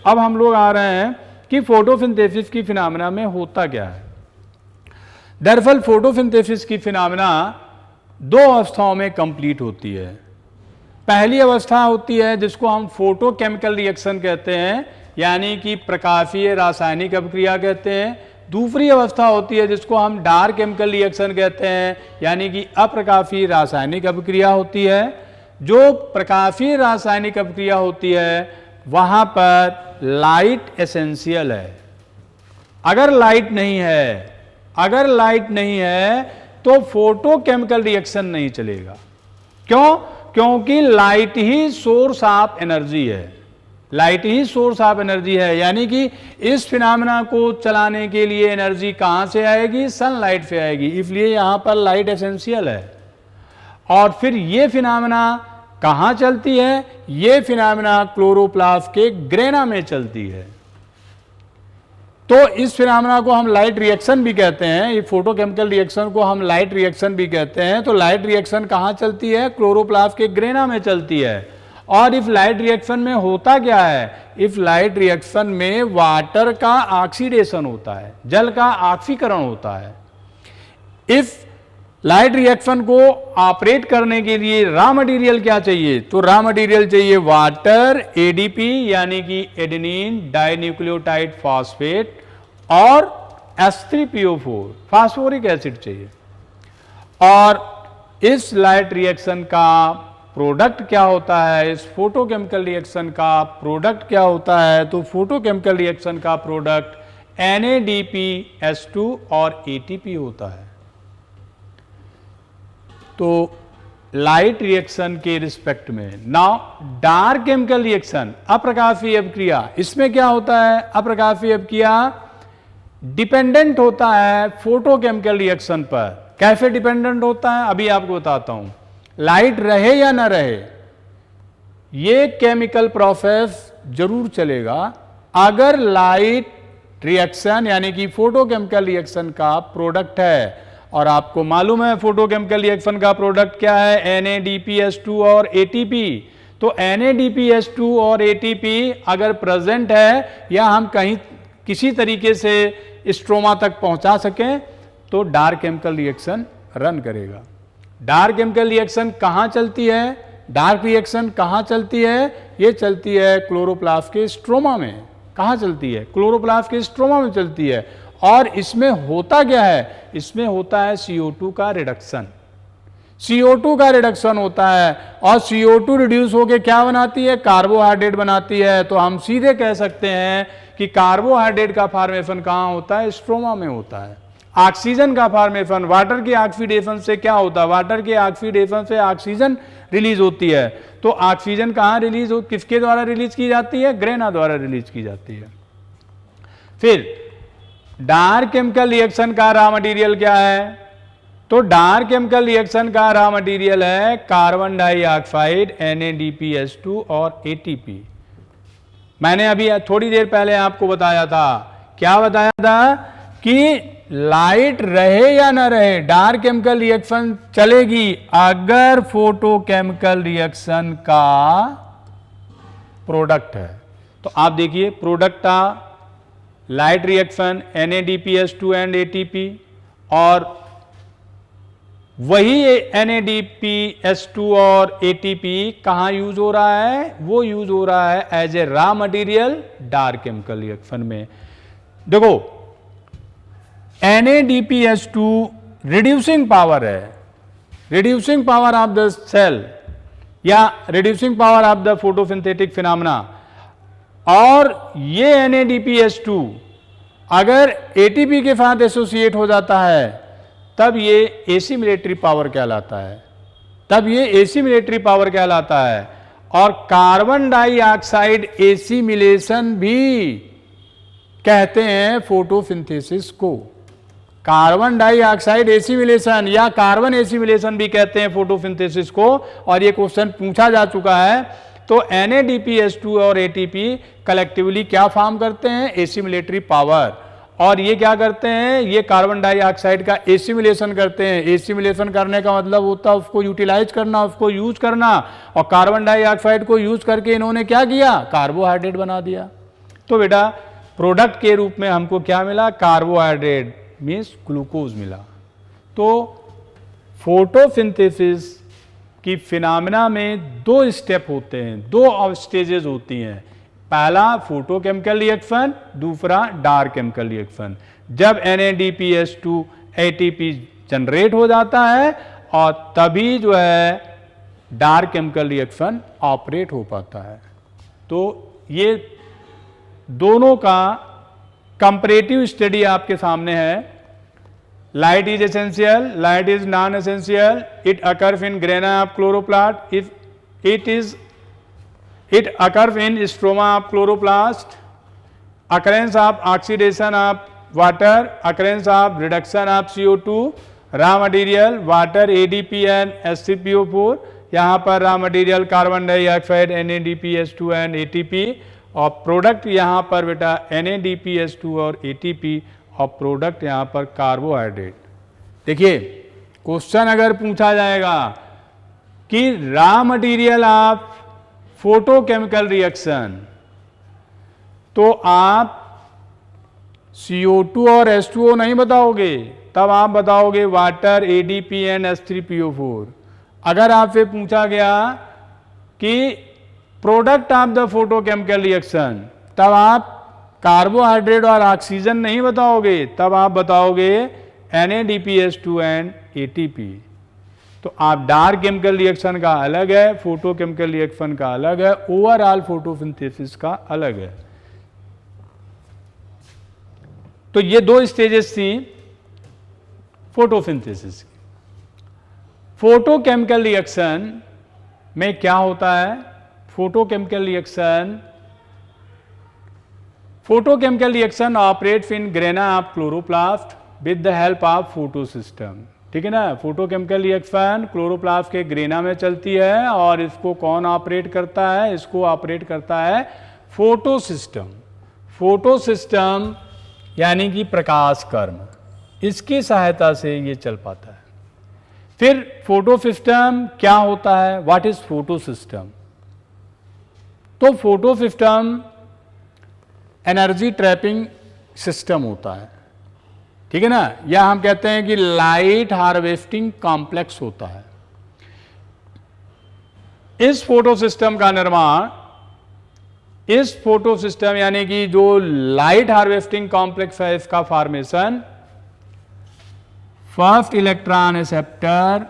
अब हम लोग आ रहे हैं कि फोटोसिंथेसिस की फिनोमेना में होता क्या है। दरअसल फोटोसिंथेसिस की फिनोमेना दो अवस्थाओं में कंप्लीट होती है। पहली अवस्था होती है जिसको हम फोटोकेमिकल रिएक्शन कहते हैं, यानी कि प्रकाशीय रासायनिक अभिक्रिया कहते हैं। दूसरी अवस्था होती है जिसको हम डार्क केमिकल रिएक्शन कहते हैं, यानी कि अप्रकाशीय रासायनिक अभिक्रिया होती है। जो प्रकाशीय रासायनिक अभिक्रिया होती है वहां पर लाइट एसेंशियल है। अगर लाइट नहीं है तो फोटोकेमिकल रिएक्शन नहीं चलेगा। क्यों? क्योंकि light he source of energy है। यानी कि इस फिनोमेना को चलाने के लिए एनर्जी कहां से आएगी? सनलाइट से आएगी। इसलिए यहां पर लाइट एसेंशियल है। और फिर ये फिनोमेना कहां चलती है? ये फिनोमेना क्लोरोप्लास्ट के ग्रेना में चलती है। तो इस फिनोमेना को हम लाइट रिएक्शन भी कहते हैं। ये फोटोकेमिकल रिएक्शन को हम लाइट रिएक्शन भी कहते हैं। तो लाइट रिएक्शन कहां चलती है? क्लोरोप्लास्ट के ग्रेना में चलती है। और इस लाइट रिएक्शन में होता क्या है? इस लाइट रिएक्शन में वाटर का ऑक्सीडेशन होता है, जल का ऑक्सीकरण होता है। इस लाइट रिएक्शन को ऑपरेट करने के लिए रॉ मटेरियल क्या चाहिए? तो रॉ मटेरियल चाहिए वाटर, एडीपी यानी कि एडेनिन डाइन्यूक्लियोटाइड फॉस्फेट, और H3PO4 फास्फोरिक एसिड चाहिए। और इस लाइट रिएक्शन का प्रोडक्ट क्या होता है? इस फोटोकेमिकल रिएक्शन का प्रोडक्ट क्या होता है? तो फोटोकेमिकल रिएक्शन का प्रोडक्ट NADPH2 और ATP होता है। तो लाइट रिएक्शन के रिस्पेक्ट में नाउ डार्क केमिकल रिएक्शन, अप्रकाशीय अभिक्रिया, इसमें क्या होता है? अप्रकाशीय अभिक्रिया डिपेंडेंट होता है फोटोकेमिकल रिएक्शन पर। कैसे डिपेंडेंट होता है? अभी आपको बताता हूं। लाइट रहे या ना रहे, ये केमिकल प्रोसेस जरूर चलेगा। अगर लाइट रिएक्शन यानी कि फोटोकेमिकल रिएक्शन का प्रोडक्ट है, और आपको मालूम है फोटोकेमिकल रिएक्शन का प्रोडक्ट क्या है? NADPH2 और ATP। तो NADPH2 और ATP अगर प्रेजेंट है या हम कहीं किसी तरीके से स्ट्रोमा तक पहुंचा सकें तो डार्क केमिकल रिएक्शन रन करेगा। डार्क केमिकल रिएक्शन कहां चलती है? डार्क रिएक्शन कहां चलती है? ये चलती है क्लोरोप्लास्ट के स्ट्रोमा में। कहां चलती है? क्लोरोप्लास्ट के स्ट्रोमा में चलती है। और इसमें होता क्या है? इसमें होता है CO2 का रिडक्शन। CO2 का रिडक्शन होता है, और CO2 रिड्यूस होकर क्या बनाती है? कार्बोहाइड्रेट बनाती है। तो हम सीधे कह सकते हैं कि कार्बोहाइड्रेट का फॉर्मेशन कहां होता है? स्ट्रोमा में होता है। ऑक्सीजन का फॉर्मेशन, वाटर के ऑक्सीडेशन से क्या होता है? वाटर के ऑक्सीडेशन से ऑक्सीजन रिलीज होती है। तो ऑक्सीजन कहां रिलीज हो, किसके द्वारा रिलीज की जाती है? ग्रेना द्वारा रिलीज की जाती है। फिर डार्क केमिकल रिएक्शन का रॉ मटेरियल क्या है? तो डार्क केमिकल रिएक्शन का रॉ मटेरियल है कार्बन डाइऑक्साइड, NADPH2 और ATP। मैंने अभी थोड़ी देर पहले आपको बताया था, क्या बताया था? कि लाइट रहे या ना रहे, डार्क केमिकल रिएक्शन चलेगी अगर फोटोकेमिकल रिएक्शन का प्रोडक्ट है। तो आप देखिए प्रोडक्ट था light reaction NADPH2 and ATP, और वही NADPH2 और ATP कहां यूज हो रहा है? वो यूज हो रहा है as a raw material dark chemical reaction में। देखो NADPH2 रिड्यूसिंग पावर है, reducing power of the cell या reducing power of the photosynthetic phenomena. और ये NADPH2 अगर ATP के साथ एसोसिएट हो जाता है तब ये एसिमिलेटरी पावर कहलाता है। और कार्बन डाइऑक्साइड एसिमिलेशन भी कहते हैं फोटोसिंथेसिस को। कार्बन डाइऑक्साइड एसिमिलेशन या कार्बन एसिमिलेशन भी कहते हैं फोटोसिंथेसिस को। और ये क्वेश्चन पूछा जा चुका है। तो NADPH2 और ATP कलेक्टिवली क्या फॉर्म करते हैं? Assimilatory power. और ये क्या करते हैं? ये कार्बन डाइऑक्साइड का एसिमिलेशन करते हैं। एसिमिलेशन करने का मतलब होता है उसको यूटिलाइज करना, उसको यूज करना। और कार्बन डाइऑक्साइड को यूज करके इन्होंने क्या किया? कार्बोहाइड्रेट बना दिया। तो बेटा प्रोडक्ट के रूप में हमको क्या मिला, कार्बोहाइड्रेट मीन्स ग्लूकोज मिला। तो फोटोसिंथेसिस की फिनोमेना में दो स्टेप होते हैं, दो स्टेजेस होती हैं। पहला फोटोकेमिकल रिएक्शन, दूसरा डार्क केमिकल रिएक्शन। जब NADPH2 ATP जनरेट हो जाता है और तभी जो है डार्क केमिकल रिएक्शन ऑपरेट हो पाता है। तो ये दोनों का कंपैरेटिव स्टडी आपके सामने है। Light is essential, light is non essential, it occurs in grana of chloroplast, if it occurs in stroma of chloroplast, occurrence of oxidation of water, occurrence of reduction of CO2, raw material water ADP and H3PO4, यहाँ पर raw material carbon dioxide NADPH2 and ATP, और product यहाँ पर बेटा NADPH2 और ATP, और product यहाँ पर कार्बोहाइड्रेट। देखिए क्वेश्चन अगर पूछा जाएगा कि raw material of photochemical reaction, तो आप CO2 और H2O नहीं बताओगे, तब आप बताओगे वाटर ADP एंड H3PO4। अगर आपसे पूछा गया कि product of the photochemical reaction, तब आप कार्बोहाइड्रेट और ऑक्सीजन नहीं बताओगे, तब आप बताओगे NADPH2 एंड ATP। तो आप डार्क केमिकल रिएक्शन का अलग है, फोटोकेमिकल रिएक्शन का अलग है, ओवरऑल फोटोसिंथेसिस का अलग है। तो ये दो स्टेजेस थी फोटोसिंथेसिस की। फोटोकेमिकल रिएक्शन में क्या होता है, photochemical reaction operates in grana of chloroplast with the help of photo system. ठीक है ना, फोटोकेमिकल रिएक्शन क्लोरोप्लास्ट के ग्रेना में चलती है, और इसको कौन ऑपरेट करता है, इसको ऑपरेट करता है फोटो सिस्टम। फोटो सिस्टम यानी कि प्रकाश कर्म, इसकी सहायता से ये चल पाता है। फिर फोटो सिस्टम क्या होता है, व्हाट इज फोटो सिस्टम? तो photo system energy trapping system होता है, ठीक है ना, या हम कहते हैं कि लाइट हार्वेस्टिंग कॉम्प्लेक्स होता है। इस फोटो सिस्टम का निर्माण, इस फोटो सिस्टम यानी कि जो लाइट हार्वेस्टिंग कॉम्प्लेक्स है, इसका formation first electron acceptor,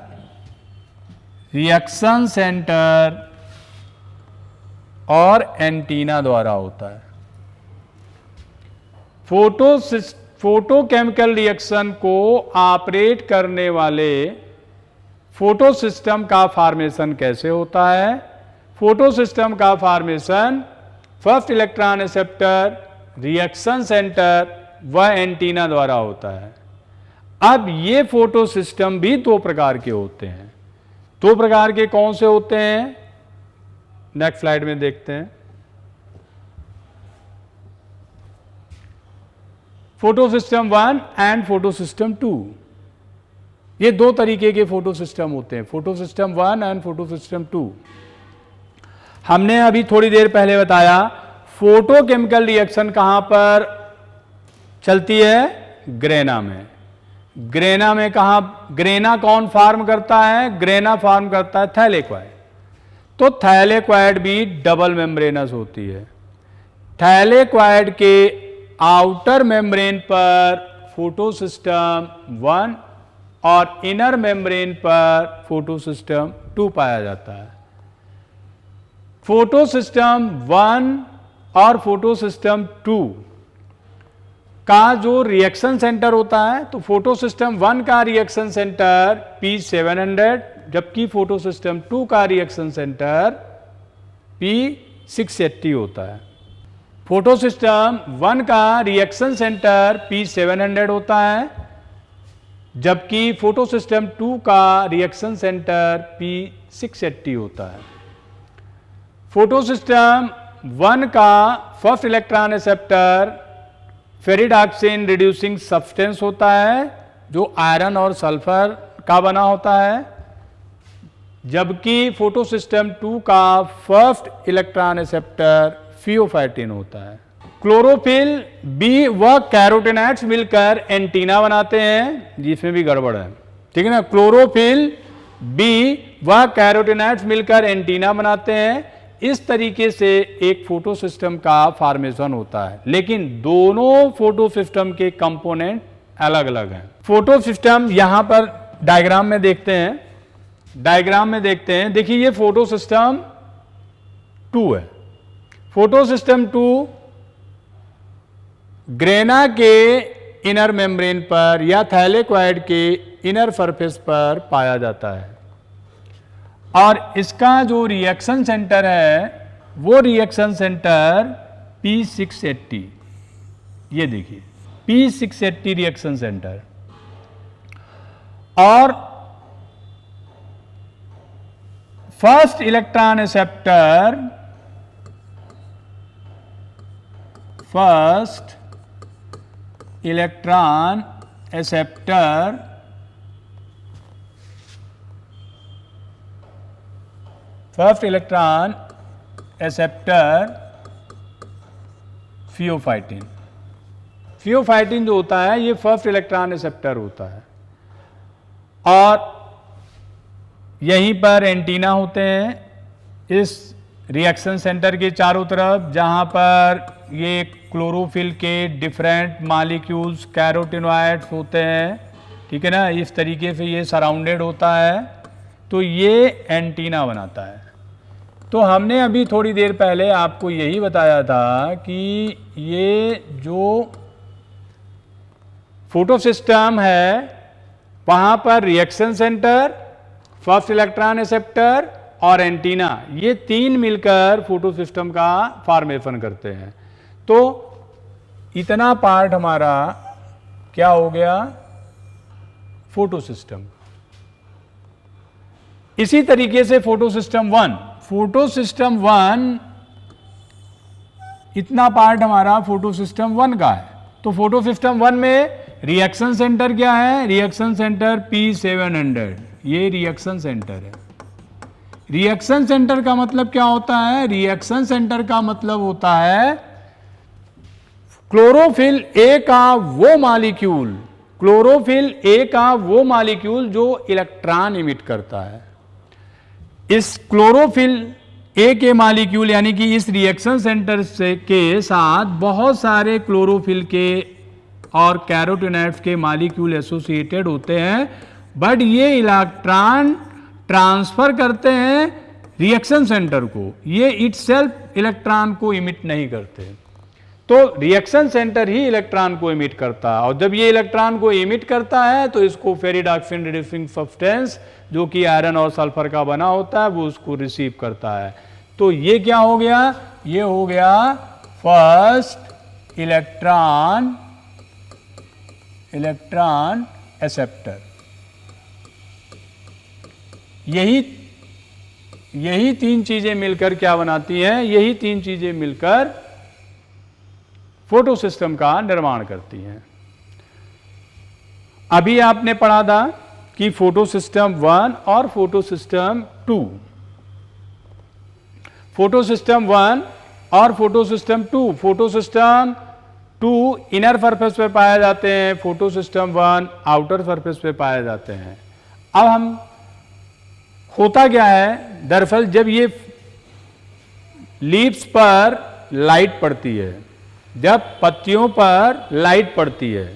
reaction centre और एंटीना द्वारा होता है। फोटोकेमिकल रिएक्शन को ऑपरेट करने वाले फोटो सिस्टम का फॉर्मेशन कैसे होता है? फोटो सिस्टम का formation first electron acceptor, reaction centre व एंटीना द्वारा होता है। अब ये फोटो सिस्टम भी दो प्रकार के होते हैं। दो प्रकार के कौन से होते हैं, नेक्स्ट स्लाइड में देखते हैं। Photo system 1 and photo system 2, ये दो तरीके के फोटो सिस्टम होते हैं, photo system 1 and photo system 2। हमने अभी थोड़ी देर पहले बताया फोटोकेमिकल रिएक्शन कहां पर चलती है, ग्रेना में। ग्रेना में कहां, ग्रेना कौन फॉर्म करता है, ग्रेना फॉर्म करता है थैलेक्वाइड। तो थैलेक्वाइड भी डबल मेम्ब्रेनस होती है। थैलेक्वाइड के आउटर मेम्ब्रेन पर फोटो सिस्टम 1 और इनर मेम्ब्रेन पर फोटो सिस्टम 2 पाया जाता है। फोटो सिस्टम 1 और फोटो सिस्टम 2 का जो रिएक्शन सेंटर होता है, तो फोटो सिस्टम 1 का रिएक्शन सेंटर P700, जबकि फोटो सिस्टम 2 का रिएक्शन सेंटर P680 होता है। फोटो सिस्टम 1 का रिएक्शन सेंटर P700 होता है, जबकि फोटो सिस्टम 2 का रिएक्शन सेंटर P680 होता है। फोटो सिस्टम 1 का first electron acceptor ferredoxin reducing substance होता है, जो आयरन और सल्फर का बना होता है, जबकि फोटो सिस्टम 2 का फर्स्ट इलेक्ट्रॉन एक्सेप्टर फियोफाइटिन होता है। क्लोरोफिल बी व कैरोटिनॉइड्स मिलकर एंटीना बनाते हैं, जिसमें भी गड़बड़ है, ठीक है ना। क्लोरोफिल बी व कैरोटिनॉइड्स मिलकर एंटीना बनाते हैं। इस तरीके से एक फोटो सिस्टम का फॉर्मेशन होता है, लेकिन दोनों फोटो सिस्टम के कंपोनेंट अलग अलग हैं। फोटो सिस्टम यहां पर डायग्राम में देखते हैं, देखिए ये फोटो सिस्टम 2 है। फोटो सिस्टम 2 ग्रेना के इनर मेम्ब्रेन पर या थैलेक्वाइड के इनर सरफेस पर पाया जाता है, और इसका जो रिएक्शन सेंटर है वो रिएक्शन सेंटर P680, ये देखिए P680 रिएक्शन सेंटर। और first electron acceptor, first electron acceptor pheophytin. Pheophytin जो होता है ये फर्स्ट इलेक्ट्रॉन एक्सेप्टर होता है, और यहीं पर एंटीना होते हैं इस रिएक्शन सेंटर के चारों तरफ, जहां पर ये क्लोरोफिल के डिफरेंट मॉलिक्यूल्स कैरोटिनॉइड्स होते हैं, ठीक है ना। इस तरीके से ये सराउंडेड होता है, तो ये एंटीना बनाता है। तो हमने अभी थोड़ी देर पहले आपको यही बताया था कि ये जो फोटो सिस्टम है वहां पर reaction centre, first electron acceptor और एंटीना, ये तीन मिलकर फोटो सिस्टम का फॉर्मेशन करते हैं। तो इतना पार्ट हमारा क्या हो गया, फोटो सिस्टम। इसी तरीके से फोटो सिस्टम 1, इतना पार्ट हमारा फोटो सिस्टम 1 का है। तो फोटो सिस्टम 1 में रिएक्शन सेंटर क्या है, रिएक्शन सेंटर P700, ये रिएक्शन सेंटर है। रिएक्शन सेंटर का मतलब क्या होता है, रिएक्शन सेंटर का मतलब होता है क्लोरोफिल ए का वो मॉलिक्यूल, क्लोरोफिल ए का वो मॉलिक्यूल जो इलेक्ट्रॉन इमिट करता है। इस क्लोरोफिल ए के मॉलिक्यूल यानी कि इस रिएक्शन सेंटर से के साथ बहुत सारे क्लोरोफिल के और कैरोटिनॉइड्स के मॉलिक्यूल एसोसिएटेड होते हैं, बट ये इलेक्ट्रॉन ट्रांसफर करते हैं रिएक्शन सेंटर को, ये इटसेल्फ इलेक्ट्रॉन को इमिट नहीं करते। तो रिएक्शन सेंटर ही इलेक्ट्रॉन को इमिट करता है, और जब ये इलेक्ट्रॉन को इमिट करता है तो इसको फेरिडॉक्सिन रिड्यूसिंग सब्सटेंस जो कि आयरन और सल्फर का बना होता है वो उसको रिसीव करता है। तो ये क्या हो गया, ये हो गया फर्स्ट इलेक्ट्रॉन एक्सेप्टर। यही तीन चीजें मिलकर क्या बनाती हैं, यही तीन चीजें मिलकर फोटो सिस्टम का निर्माण करती हैं। अभी आपने पढ़ा था कि फोटो सिस्टम 1 और फोटो सिस्टम 2, फोटो सिस्टम 1 और photo system 2, photo system 2 inner surface पे पाए जाते हैं, फोटो सिस्टम 1 आउटर सरफेस पे पाए जाते हैं। अब हम होता क्या है, दरअसल जब ये लीव्स पर लाइट पड़ती है, जब पत्तियों पर लाइट पड़ती है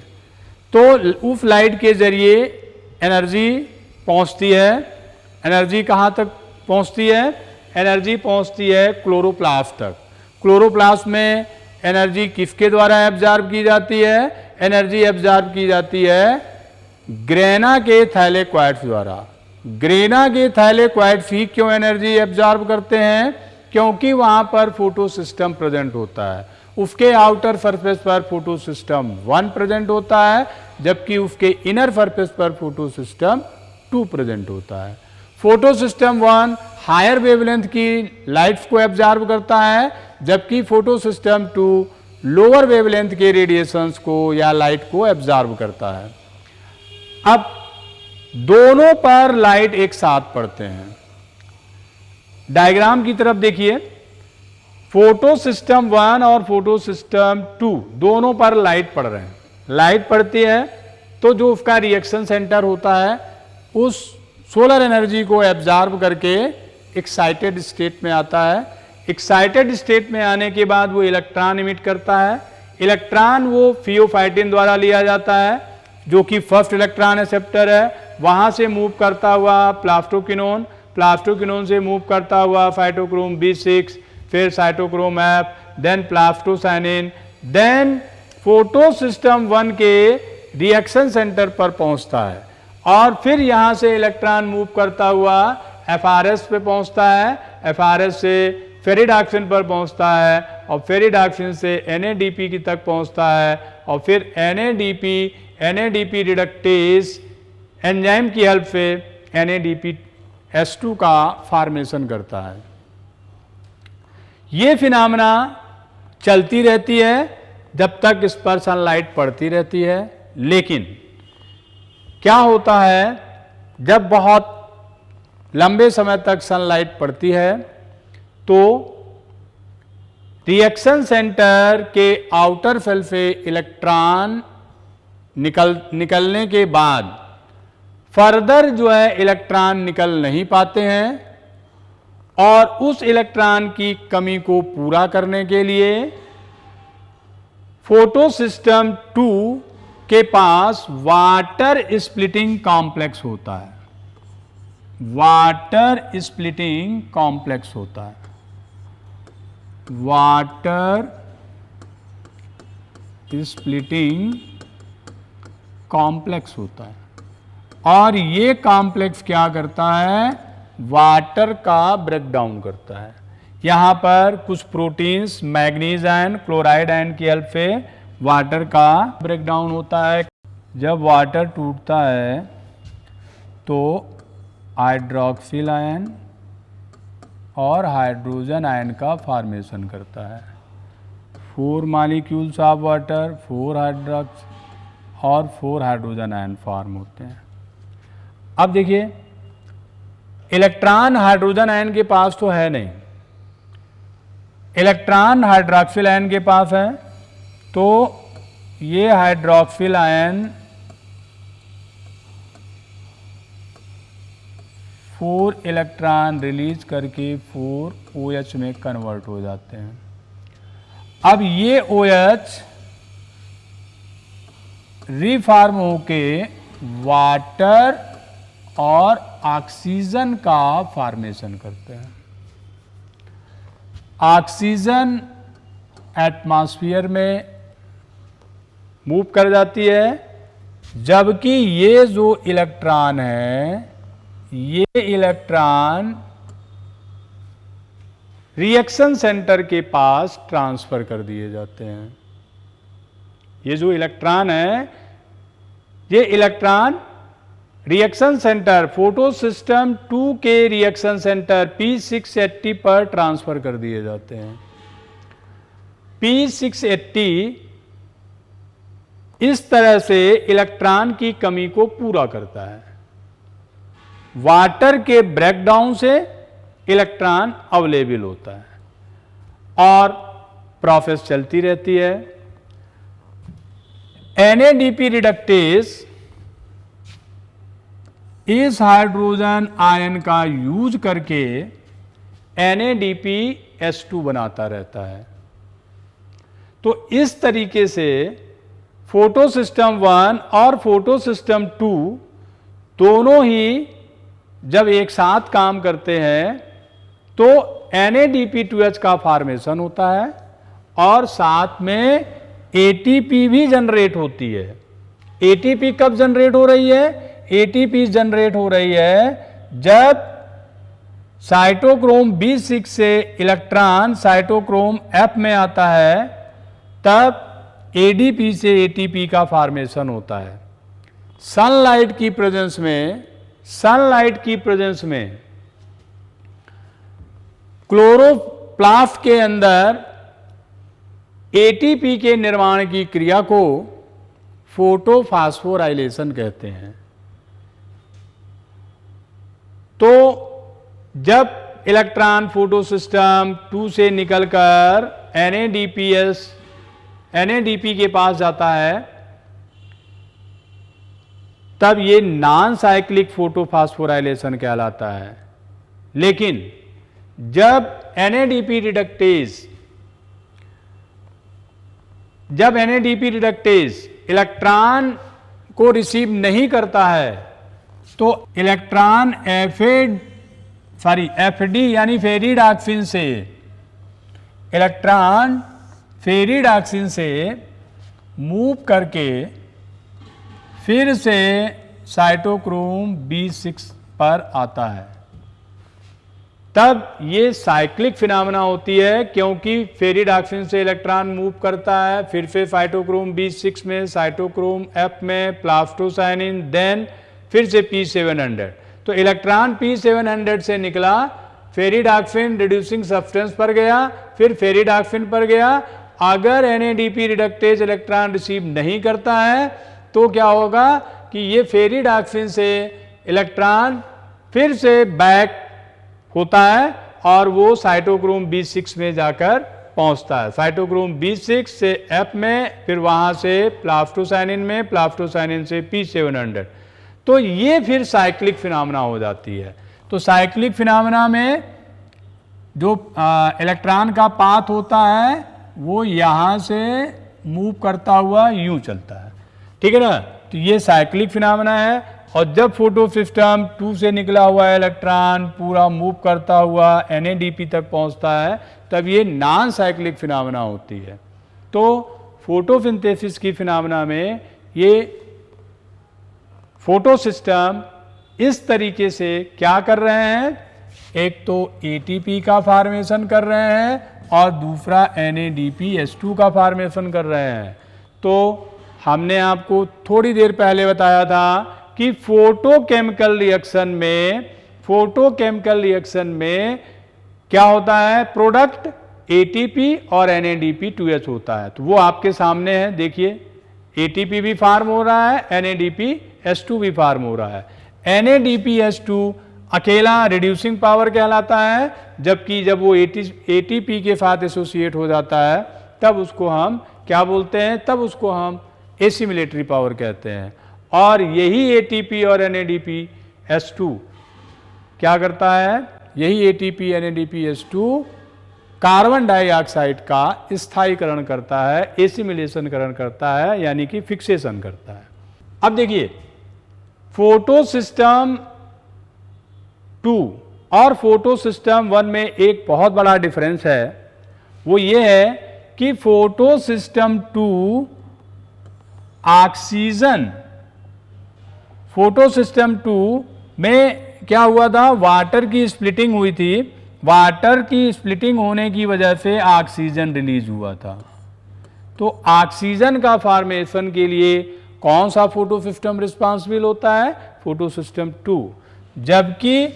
तो उस लाइट के जरिए एनर्जी पहुंचती है। एनर्जी कहां तक पहुंचती है, एनर्जी पहुंचती है क्लोरोप्लास्ट तक। क्लोरोप्लास्ट में एनर्जी किसके द्वारा एब्जॉर्ब की जाती है, एनर्जी एब्जॉर्ब की जाती है ग्रेना के थैलेक्वाइड्स द्वारा। ग्रेना के थैलेक्वाइड्स ही क्यों एनर्जी एब्जॉर्ब करते हैं, क्योंकि वहां पर फोटो सिस्टम प्रेजेंट होता है। उसके आउटर सरफेस पर फोटो सिस्टम 1 प्रेजेंट होता है, जबकि उसके इनर सरफेस पर फोटो सिस्टम 2 प्रेजेंट होता है। फोटो सिस्टम 1 हायर वेवलेंथ की लाइट्स को एब्जॉर्ब करता है, जबकि फोटो सिस्टम 2 लोअर वेवलेंथ के रेडिएशंस को या लाइट को एब्जॉर्ब करता है। अब दोनों पर लाइट एक साथ पड़ते हैं। डायग्राम की तरफ देखिए, फोटो सिस्टम 1 और फोटो सिस्टम 2 दोनों पर लाइट पड़ रहे हैं। लाइट पड़ती है तो जो उसका रिएक्शन सेंटर होता है उस सोलर एनर्जी को एब्जॉर्ब करके एक्साइटेड स्टेट में आता है। एक्साइटेड स्टेट में आने के बाद वो इलेक्ट्रॉन इमिट करता है। इलेक्ट्रॉन वो फियोफाइटिन द्वारा लिया जाता है जो कि फर्स्ट इलेक्ट्रॉन एक्सेप्टर है। वहां से मूव करता हुआ प्लास्टोक्विनोन, प्लास्टोक्विनोन से मूव करता हुआ साइटोक्रोम B6, फिर cytochrome F, then plastocyanin, then photo system 1 के रिएक्शन सेंटर पर पहुंचता है और फिर यहां से इलेक्ट्रॉन मूव करता हुआ FRS पे पहुंचता है। FRS से फेरिडॉक्सिन पर पहुंचता है और फेरिडॉक्सिन से NADP की तक पहुंचता है और फिर NADP रिडक्टेज एंजाइम की हेल्प से NADPS2 का फॉर्मेशन करता है। ये फिनोमेना चलती रहती है जब तक इस पर सनलाइट पड़ती रहती है। लेकिन क्या होता है जब बहुत लंबे समय तक सनलाइट पड़ती है तो रिएक्शन सेंटर के आउटर शेल से इलेक्ट्रॉन निकलने के बाद फर्दर जो है इलेक्ट्रॉन निकल नहीं पाते हैं और उस इलेक्ट्रॉन की कमी को पूरा करने के लिए फोटो सिस्टम 2 के पास वाटर स्प्लिटिंग कॉम्प्लेक्स होता है। वाटर स्प्लिटिंग कॉम्प्लेक्स होता है। वाटर स्प्लिटिंग कॉम्प्लेक्स होता है और ये कॉम्प्लेक्स क्या करता है, वाटर का ब्रेकडाउन करता है। यहाँ पर कुछ proteins manganese ion, chloride ion की हेल्प से वाटर का ब्रेकडाउन होता है। जब वाटर टूटता है तो हाइड्रोक्सिल आयन और हाइड्रोजन आयन का फॉर्मेशन करता है। 4 मॉलिक्यूल्स ऑफ वाटर, 4 हाइड्रोक्स और 4 हाइड्रोजन आयन फॉर्म होते हैं। अब देखिए इलेक्ट्रॉन हाइड्रोजन आयन के पास तो है नहीं, इलेक्ट्रॉन हाइड्रोक्सिल आयन के पास है, तो ये हाइड्रोक्सिल आयन 4 इलेक्ट्रॉन रिलीज करके 4 OH में कन्वर्ट हो जाते हैं। अब ये OH रिफॉर्म होके वाटर और ऑक्सीजन का फॉर्मेशन करते हैं। ऑक्सीजन एटमॉस्फेयर में मूव कर जाती है, जबकि ये जो इलेक्ट्रॉन है, ये इलेक्ट्रॉन रिएक्शन सेंटर के पास ट्रांसफर कर दिए जाते हैं। ये जो इलेक्ट्रॉन है, ये electron reaction centre photo system 2 के रिएक्शन सेंटर P680 पर ट्रांसफर कर दिए जाते हैं। P680 इस तरह से इलेक्ट्रॉन की कमी को पूरा करता है। वाटर के ब्रेकडाउन से इलेक्ट्रॉन अवेलेबल होता है और प्रोसेस चलती रहती है। NADP रिडक्टेज इस हाइड्रोजन आयन का यूज करके NADPS2 बनाता रहता है। तो इस तरीके से फोटो सिस्टम 1 और फोटो सिस्टम 2 दोनों ही जब एक साथ काम करते हैं तो NADP2H का फॉर्मेशन होता है और साथ में ATP भी जनरेट होती है। ATP कब जनरेट हो रही है? ATP जनरेट हो रही है जब साइटोक्रोम B6 से इलेक्ट्रॉन साइटोक्रोम F में आता है, तब ADP से ATP का फॉर्मेशन होता है। सनलाइट की प्रेजेंस में क्लोरोप्लास्ट के अंदर ATP के निर्माण की क्रिया को फोटोफॉस्फोराइलेशन कहते हैं। तो जब इलेक्ट्रॉन फोटो सिस्टम 2 से निकलकर NADP के पास जाता है, तब ये नॉन साइक्लिक फोटोफॉस्फोराइलेशन कहलाता है। लेकिन जब NADP रिडक्टेज इलेक्ट्रॉन को रिसीव नहीं करता है, तो इलेक्ट्रॉन FD यानी फेरिडॉक्सिन से मूव करके फिर से साइटोक्रोम B6 पर आता है। तब ये साइक्लिक फिनोमेना होती है, क्योंकि फेरिडॉक्सिन से इलेक्ट्रॉन मूव करता है, फिर से साइटोक्रोम B6 में, साइटोक्रोम F में, प्लास्टोसाइनिन, देन फिर से P700। तो इलेक्ट्रॉन P700 से निकला, फेरिडॉक्सिन रिड्यूसिंग सब्सटेंस पर गया, फिर फेरिडॉक्सिन पर गया। अगर NADP रिडक्टेज इलेक्ट्रॉन रिसीव नहीं करता है तो क्या होगा कि ये फेरिडॉक्सिन से इलेक्ट्रॉन फिर से बैक होता है और वो साइटोक्रोम B6 में जाकर पहुंचता है। साइटोक्रोम B6 से F में, फिर वहां से प्लास्टोसाइनिन में, प्लास्टोसाइनिन से P700। तो ये फिर साइक्लिक फिनोमेना हो जाती है। तो साइक्लिक फिनोमेना में जो इलेक्ट्रॉन का पाथ होता है वो यहां से मूव करता हुआ यूं चलता है, ठीक है ना। तो ये साइक्लिक फिनोमेना है। और जब फोटो सिस्टम 2 से निकला हुआ इलेक्ट्रॉन पूरा मूव करता हुआ NADP तक पहुंचता है, तब ये नॉन साइक्लिक फिनोमेना होती है। तो फोटोसिंथेसिस की फिनोमेना में ये फोटो सिस्टम इस तरीके से क्या कर रहे हैं, एक तो ATP का फॉर्मेशन कर रहे हैं और दूसरा NADPH2 का फॉर्मेशन कर रहे हैं। तो हमने आपको थोड़ी देर पहले बताया था कि फोटोकेमिकल रिएक्शन में क्या होता है, प्रोडक्ट ATP और NADP2H होता है। तो वो आपके सामने है, देखिए ATP भी फार्म हो रहा है, NADPH2 भी फार्म हो रहा है। NADPH2 अकेला रिड्यूसिंग पावर कहलाता है, जबकि जब वो ATP के साथ एसोसिएट हो जाता है तब उसको हम क्या बोलते हैं, तब उसको हम एसिमिलेटरी पावर कहते हैं। और यही ATP और NADPH2 क्या करता है, यही ATP NADPH2 कार्बन डाइऑक्साइड का स्थायीकरण करता है, एसिमिलेशनकरण करता है, यानी कि फिक्सेशन करता है। अब देखिए फोटो सिस्टम 2 और फोटो सिस्टम 1 में एक बहुत बड़ा डिफरेंस है। वो ये है कि photo system 2 oxygen, photo system 2 में क्या हुआ था, वाटर की स्प्लिटिंग हुई थी। वाटर की स्प्लिटिंग होने की वजह से ऑक्सीजन रिलीज हुआ था। तो ऑक्सीजन का फॉर्मेशन के लिए कौन सा फोटो सिस्टम रिस्पॉन्सिबल होता है, फोटो सिस्टम 2। जबकि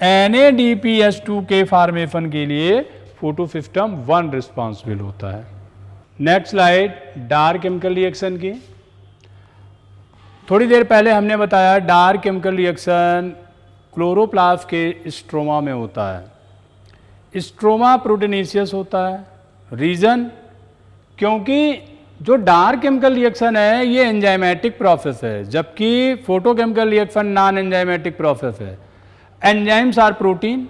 NADPH2 के फॉर्मेशन के लिए फोटो सिस्टम 1 रिस्पॉन्सिबल होता है। Next slide dark chemical reaction की। थोड़ी देर पहले हमने बताया डार्क केमिकल रिएक्शन क्लोरोप्लास्ट के स्ट्रोमा में होता है। स्ट्रोमा प्रोटीनेशियस होता है। रीजन, क्योंकि जो डार्क केमिकल रिएक्शन है ये एंजाइमेटिक प्रोसेस है, जबकि photochemical reaction non enzymatic process है। एंजाइम्स आर प्रोटीन,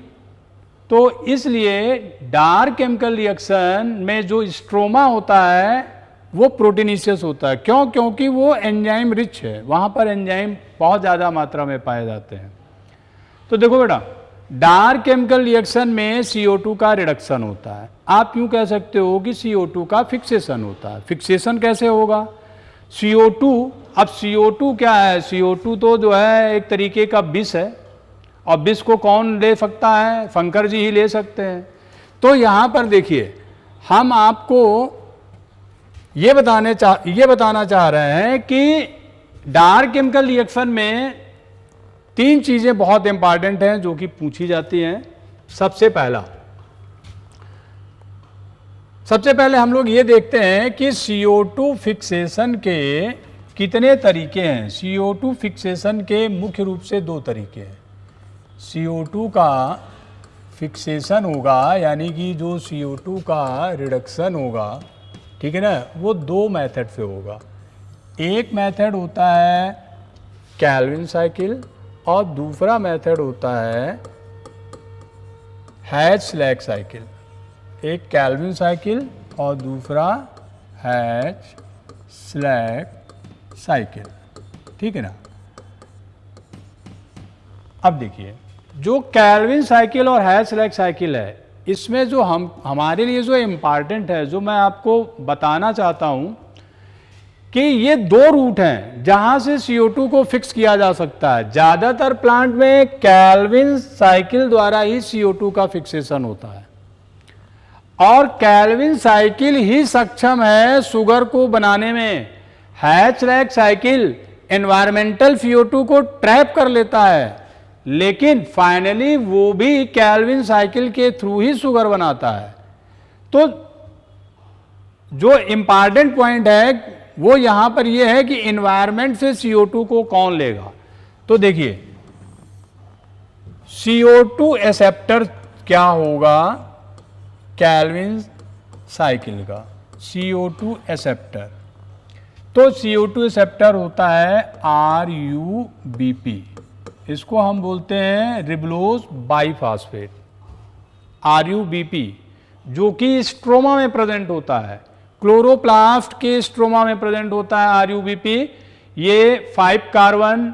तो इसलिए डार्क केमिकल रिएक्शन में जो स्ट्रोमा होता है वो प्रोटीनेशियस होता है। क्यों? क्योंकि वो एंजाइम रिच है, वहाँ पर एंजाइम बहुत ज़्यादा मात्रा में पाए जाते हैं। तो देखो बेटा, डार्क केमिकल रिएक्शन में CO2 का रिडक्शन होता है। आप यूँ कह सकते हो कि CO2 का फिक्सेशन होता है। फिक्सेशन कैसे होगा? CO2, अब CO2 क्या है? CO2 तो जो है एक तरीके का विष है, और विष को कौन ले सकता है? शंकर जी ही ले सकते हैं। तो यहाँ पर देखिए, हम आपको ये बताना चाह रहे हैं कि डार्क केमिकल रिएक्शन में 3 चीज़ें बहुत इंपॉर्टेंट हैं जो कि पूछी जाती हैं। सबसे पहले हम लोग ये देखते हैं कि CO2 फिक्सेशन के कितने तरीके हैं। CO2 फिक्सेशन के मुख्य रूप से 2 तरीके हैं। CO2 का फिक्सेशन होगा, यानी कि जो CO2 का रिडक्शन होगा, ठीक है ना, वो दो मेथड से होगा। एक मेथड होता है कैल्विन साइकिल और दूसरा मेथड होता है हैच-स्लैग साइकिल। एक कैल्विन साइकिल और दूसरा हैच-स्लैग साइकिल, ठीक है ना। अब देखिए, जो कैल्विन साइकिल और हैच-स्लैग साइकिल है, इसमें जो हमारे लिए जो इम्पॉर्टेंट है, जो मैं आपको बताना चाहता हूं कि ये दो रूट हैं जहां से CO2 को फिक्स किया जा सकता है। ज्यादातर प्लांट में कैल्विन साइकिल द्वारा ही CO2 का फिक्सेशन होता है और कैल्विन साइकिल ही सक्षम है शुगर को बनाने में। हैच-स्लैग साइकिल एनवायरमेंटल CO2 को ट्रैप कर लेता है, लेकिन फाइनली वो भी कैल्विन साइकिल के थ्रू ही शुगर बनाता है। तो जो इंपॉर्टेंट पॉइंट है वो यहां पर ये है कि एनवायरमेंट से CO2 को कौन लेगा। तो देखिए, CO2 एक्सेप्टर क्या होगा कैल्विन साइकिल का, CO2 एक्सेप्टर। तो CO2 एक्सेप्टर होता है RUBP, इसको हम बोलते हैं रिबुलोज बाइफॉस्फेट, RUBP, जो कि स्ट्रोमा में प्रेजेंट होता है। क्लोरोप्लास्ट के स्ट्रोमा में प्रेजेंट होता है RUBP। ये 5 कार्बन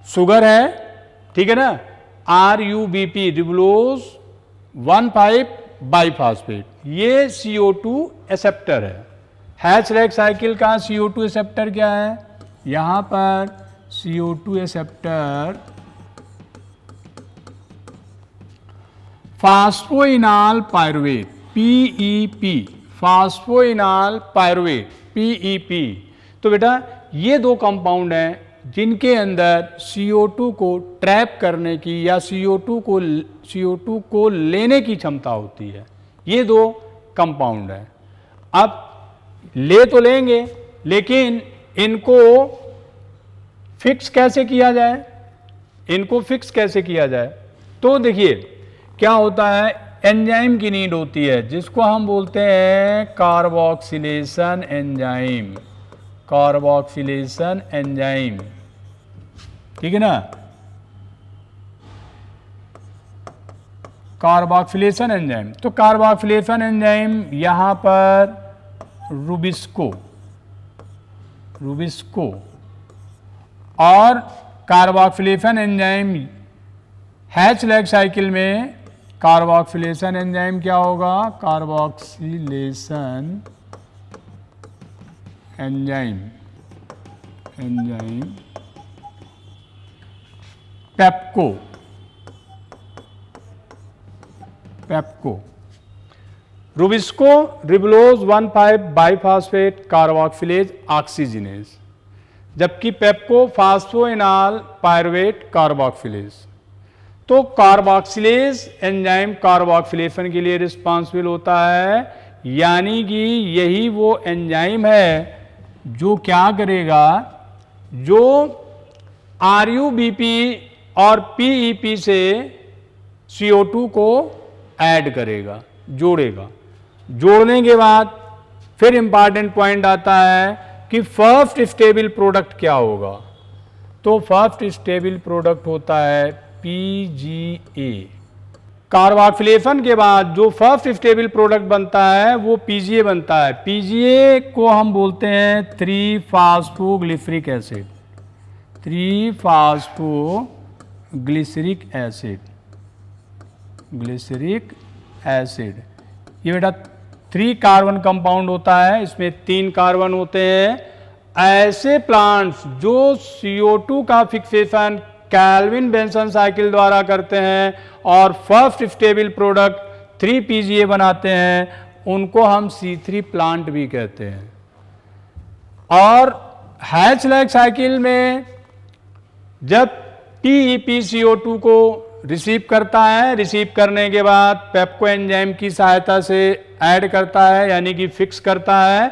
शुगर है, ठीक है ना, RUBP रिबुलोज 1,5 बाइफॉस्फेट, ये CO2 एक्सेप्टर है। हैच-स्लैग साइकिल का CO2 एक्सेप्टर क्या है, यहां पर CO2 acceptor phosphoenol pyruvate PEP, phosphoenol pyruvate PEP। तो बेटा ये दो कंपाउंड हैं जिनके अंदर CO2 को ट्रैप करने की या CO2 को लेने की क्षमता होती है। ये दो कंपाउंड हैं। अब ले तो लेंगे, लेकिन इनको फिक्स कैसे किया जाए, इनको फिक्स कैसे किया जाए। तो देखिए क्या होता है, एंजाइम की नीड होती है जिसको हम बोलते हैं कार्बोक्सिलेशन एंजाइम, कार्बोक्सिलेशन एंजाइम, ठीक है ना, कार्बोक्सिलेशन एंजाइम। तो कार्बोक्सिलेशन एंजाइम यहां पर रुबिस्को और कार्बोक्सिलेशन एंजाइम हैच-स्लैग साइकिल में कार्बोक्सिलेशन एंजाइम क्या होगा, carboxylation enzyme pepco rubisco ribulose 1,5 biphosphate carboxylase oxygenase, जबकि पेप्को फास्फोइनाल पायरुवेट कार्बोक्सिलेज। तो कार्बोक्सिलेज एंजाइम कार्बोक्सिलेशन के लिए रिस्पॉन्सिबल होता है, यानी कि यही वो एंजाइम है जो क्या करेगा, जो RUBP और PEP से CO2 को ऐड करेगा, जोड़ेगा। जोड़ने के बाद फिर इंपॉर्टेंट पॉइंट आता है कि फर्स्ट स्टेबल प्रोडक्ट क्या होगा। तो फर्स्ट स्टेबल प्रोडक्ट होता है PGA। कार्बोक्सिलेशन के बाद जो फर्स्ट स्टेबल प्रोडक्ट बनता है वो PGA बनता है। PGA को हम बोलते हैं 3-फॉस्फोग्लिसरिक एसिड, 3-फॉस्फोग्लिसरिक एसिड। ये बेटा 3 कार्बन कंपाउंड होता है, इसमें 3 कार्बन होते हैं। ऐसे प्लांट्स जो CO2 का फिक्सेशन कैल्विन बेंसन साइकिल द्वारा करते हैं और फर्स्ट स्टेबल प्रोडक्ट 3-PGA बनाते हैं, उनको हम C3 प्लांट भी कहते हैं। और हैच-स्लैग साइकिल में जब PEP CO2 को रिसीव करता है, रिसीव करने के बाद पेप्को एंजाइम की सहायता से ऐड करता है, यानी कि फिक्स करता है,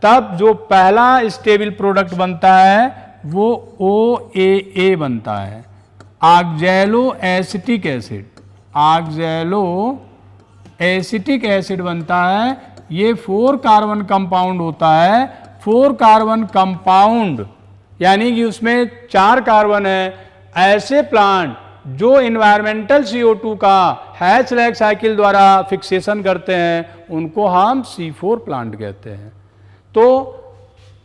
तब जो पहला स्टेबल प्रोडक्ट बनता है वो OAA बनता है, oxalo acetic acid. Oxalo acetic acid बनता है। ये 4 कार्बन कंपाउंड होता है। 4 कार्बन कंपाउंड यानी कि उसमें 4 कार्बन है। ऐसे प्लांट जो इन्वायरमेंटल CO2 का हैच-लैग साइकिल द्वारा फिक्सेशन करते हैं उनको हम C4 प्लांट कहते हैं। तो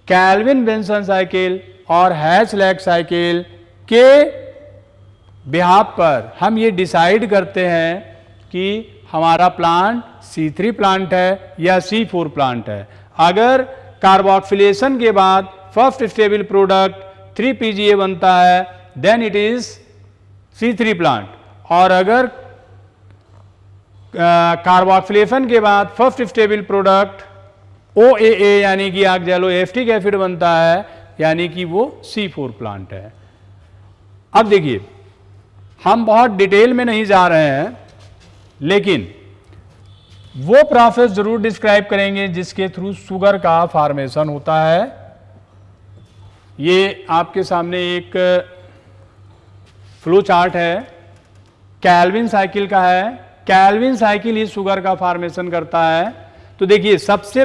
कैल्विन बेंसन साइकिल और हैच-लैग साइकिल के बिहाफ पर हम ये डिसाइड करते हैं कि हमारा प्लांट C3 प्लांट है या C4 प्लांट है। अगर कार्बोक्सिलेशन के बाद फर्स्ट स्टेबल प्रोडक्ट 3PGA बनता है then it is C3 plant, और अगर कार्बोक्सिलेशन के बाद फर्स्ट स्टेबल प्रोडक्ट OAA यानी कि ऑक्सैलो एसिटिक एसिड बनता है यानी कि वो C4 प्लांट है। अब देखिए, हम बहुत डिटेल में नहीं जा रहे हैं, लेकिन वो प्रोसेस जरूर डिस्क्राइब करेंगे जिसके थ्रू शुगर का फॉर्मेशन होता है। ये आपके सामने एक फ्लो चार्ट है, कैल्विन साइकिल का है। कैल्विन साइकिल ही शुगर का फॉर्मेशन करता है। तो देखिए, सबसे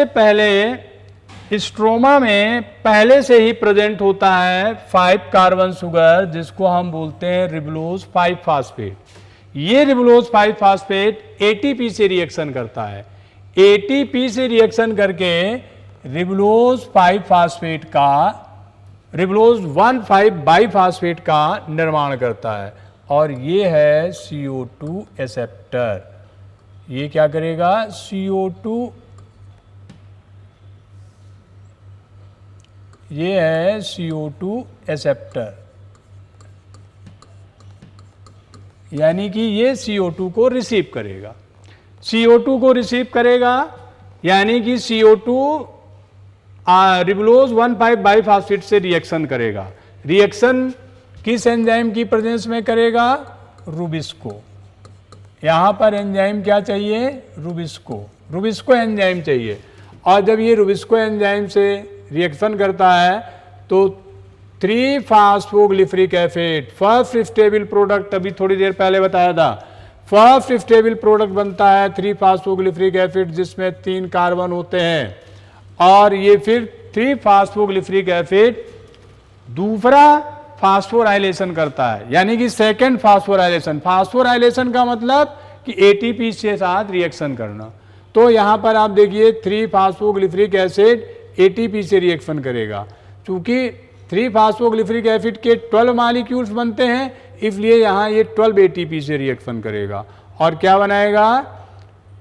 पहले स्ट्रोमा में पहले से ही प्रेजेंट होता है 5 कार्बन शुगर, जिसको हम बोलते हैं रिबुलोज 5 फास्फेट। ये रिबुलोज 5 फास्फेट ATP से रिएक्शन करता है। ATP से रिएक्शन करके रिबुलोज 5 फास्फेट का रिबुलोज 1,5 बाईफास्फेट का निर्माण करता है, और ये है CO2 एक्सेप्टर। ये क्या करेगा? ये है CO2 एक्सेप्टर, यानी कि ये CO2 को रिसीव करेगा। CO2 को रिसीव करेगा यानी कि CO2 रिबुलोज 1,5 बाईफास्फेट से रिएक्शन करेगा। रिएक्शन किस एंजाइम की प्रेजेंस में करेगा? रुबिस्को। यहां पर एंजाइम क्या चाहिए? रुबिस्को एंजाइम चाहिए। और जब ये रुबिस्को एंजाइम से रिएक्शन करता है तो 3-फास्फोग्लिसरिक एसिड फर्स्ट स्टेबल प्रोडक्ट, अभी थोड़ी देर पहले बताया था, फर्स्ट स्टेबल प्रोडक्ट बनता है 3-फास्फोग्लिसरिक एसिड, जिसमें 3 कार्बन होते हैं। और ये फिर 3-फास्फोग्लिसरिक एसिड दूसरा फास्फोराइलेशन करता है, यानी कि सेकेंड फास्फोराइलेशन। फास्फोराइलेशन का मतलब कि ATP के साथ रिएक्शन करना। तो यहां पर आप देखिए 3-फास्फोग्लिसरिक एसिड ATP से रिएक्शन करेगा। चूंकि 3-फास्फोग्लिसरिक एसिड के 12 मॉलिक्यूल्स बनते हैं, इसलिए यहां ये 12 ATP से रिएक्शन करेगा और क्या बनाएगा?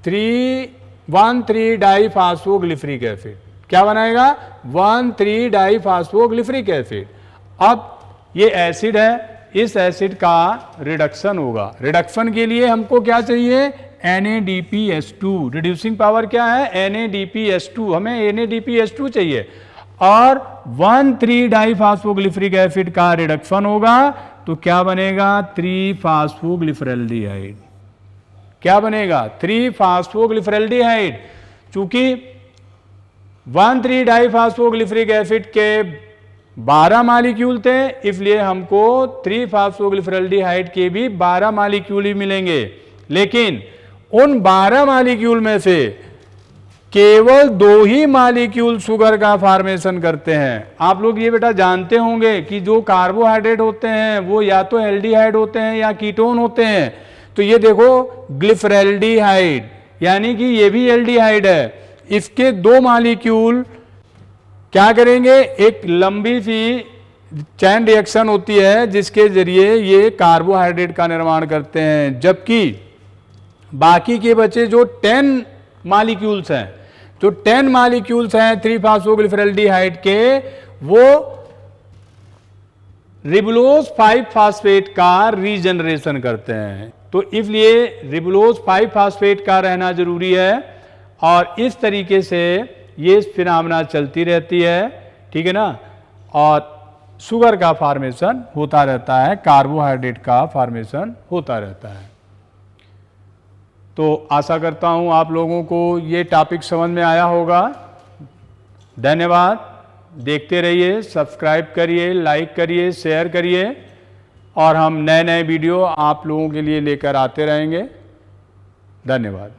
1,3-डाईफास्फोग्लिसरिक एसिड। क्या बनाएगा? 1,3-डाईफास्फोग्लिसरिक एसिड। अब ये एसिड है, इस एसिड का रिडक्शन होगा। रिडक्शन के लिए हमको क्या चाहिए? NADPH2। रिड्यूसिंग पावर क्या है? NADPH2। हमें NADPH2 चाहिए, और 1,3-डाईफास्फोग्लिसरिक एसिड का रिडक्शन होगा तो क्या बनेगा? 3-फास्फोग्लिसरल्डिहाइड। क्या बनेगा? 3-फास्फोग्लिसरल्डिहाइड। चूंकि 1,3-डाईफास्फोग्लिसरिक एसिड के 12 मॉलिक्यूल थे, इसलिए हमको 3-फास्फोग्लिसरल्डिहाइड के भी 12 मॉलिक्यूल ही मिलेंगे। लेकिन उन 12 मॉलिक्यूल में से केवल 2 ही मॉलिक्यूल शुगर का फॉर्मेशन करते हैं। आप लोग ये बेटा जानते होंगे कि जो कार्बोहाइड्रेट होते हैं वो या तो एल्डिहाइड होते हैं या कीटोन होते हैं। तो ये देखो ग्लिसरल्डिहाइड, यानी कि ये भी एल्डिहाइड है। इसके 2 मॉलिक्यूल क्या करेंगे? एक लंबी सी चैन रिएक्शन होती है जिसके जरिए ये कार्बोहाइड्रेट का निर्माण करते हैं, जबकि बाकी के बचे जो 10 मॉलिक्यूल्स हैं, जो 10 मॉलिक्यूल्स हैं 3-फास्फोग्लिसरल्डिहाइड के, वो रिबुलोज 5 फास्फेट का रीजनरेशन करते हैं। तो इसलिए रिबुलोज 5 फास्फेट का रहना जरूरी है, और इस तरीके से ये फिनोमेना चलती रहती है, ठीक है ना। और शुगर का फॉर्मेशन होता रहता है, कार्बोहाइड्रेट का फॉर्मेशन होता रहता है। तो आशा करता हूं आप लोगों को ये टॉपिक समझ में आया होगा। धन्यवाद। देखते रहिए, सब्सक्राइब करिए, लाइक करिए, शेयर करिए। और हम नए नए वीडियो आप लोगों के लिए लेकर आते रहेंगे। धन्यवाद।